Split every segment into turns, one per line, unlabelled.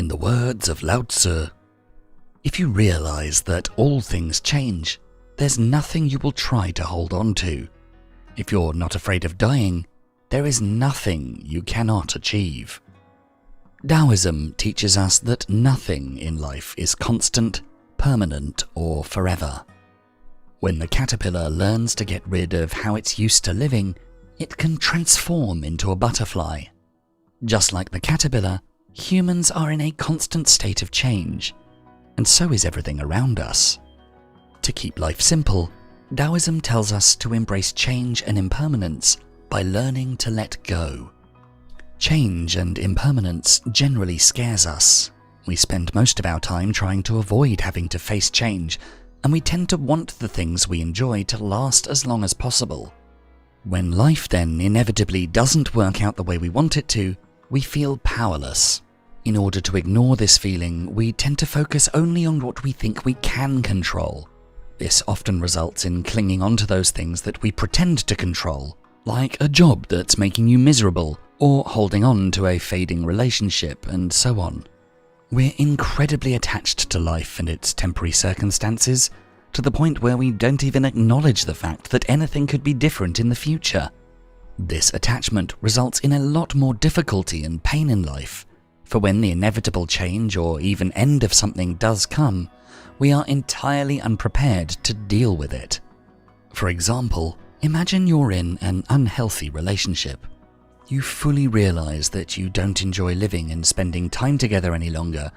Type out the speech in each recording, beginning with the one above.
In the words of Lao Tzu, if you realize that all things change, there's nothing you will try to hold on to. If you're not afraid of dying, there is nothing you cannot achieve. Taoism teaches us that nothing in life is constant, permanent, or forever. When the caterpillar learns to get rid of how it's used to living, it can transform into a butterfly. Just like the caterpillar, humans are in a constant state of change, and so is everything around us. To keep life simple, Taoism tells us to embrace change and impermanence by learning to let go. Change and impermanence generally scares us. We spend most of our time trying to avoid having to face change, and we tend to want the things we enjoy to last as long as possible. When life then inevitably doesn't work out the way we want it to, we feel powerless. In order to ignore this feeling, we tend to focus only on what we think we can control. This often results in clinging on to those things that we pretend to control, like a job that's making you miserable, or holding on to a fading relationship, and so on. We're incredibly attached to life and its temporary circumstances, to the point where we don't even acknowledge the fact that anything could be different in the future. This attachment results in a lot more difficulty and pain in life, for when the inevitable change or even end of something does come, we are entirely unprepared to deal with it. For example, imagine you're in an unhealthy relationship. You fully realize that you don't enjoy living and spending time together any longer,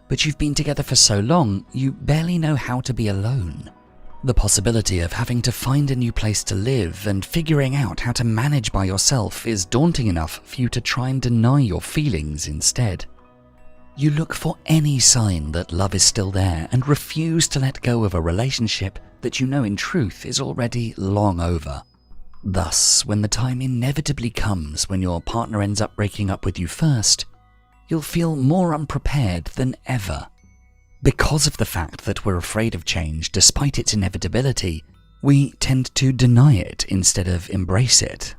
but you've been together for so long, you barely know how to be alone. The possibility of having to find a new place to live and figuring out how to manage by yourself is daunting enough for you to try and deny your feelings instead. You look for any sign that love is still there and refuse to let go of a relationship that you know in truth is already long over. Thus, when the time inevitably comes when your partner ends up breaking up with you first, you'll feel more unprepared than ever. Because of the fact that we're afraid of change despite its inevitability, we tend to deny it instead of embrace it.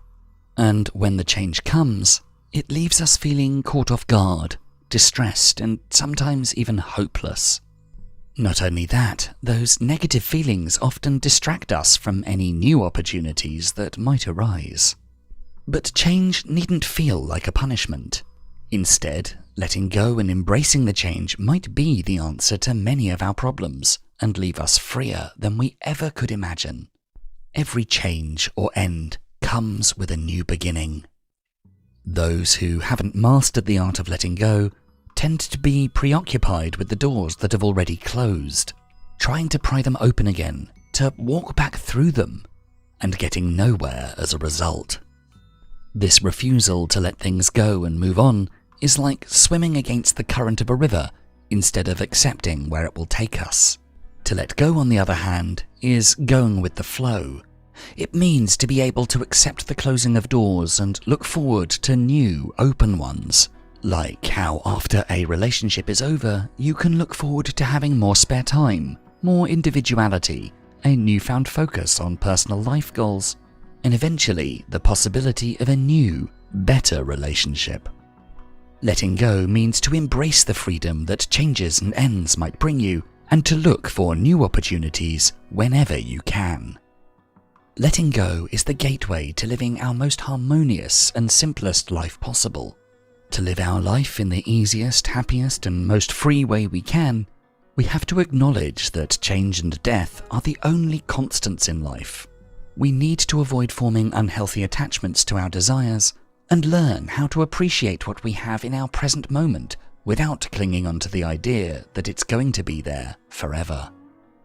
And when the change comes, it leaves us feeling caught off guard, distressed, and sometimes even hopeless. Not only that, those negative feelings often distract us from any new opportunities that might arise. But change needn't feel like a punishment. Instead, letting go and embracing the change might be the answer to many of our problems and leave us freer than we ever could imagine. Every change or end comes with a new beginning. Those who haven't mastered the art of letting go tend to be preoccupied with the doors that have already closed, trying to pry them open again, to walk back through them, and getting nowhere as a result. This refusal to let things go and move on is like swimming against the current of a river instead of accepting where it will take us. To let go, on the other hand, is going with the flow. It means to be able to accept the closing of doors and look forward to new, open ones. Like how after a relationship is over, you can look forward to having more spare time, more individuality, a newfound focus on personal life goals, and eventually the possibility of a new, better relationship. Letting go means to embrace the freedom that changes and ends might bring you, and to look for new opportunities whenever you can. Letting go is the gateway to living our most harmonious and simplest life possible. To live our life in the easiest, happiest, and most free way we can, we have to acknowledge that change and death are the only constants in life. We need to avoid forming unhealthy attachments to our desires and learn how to appreciate what we have in our present moment without clinging onto the idea that it's going to be there forever.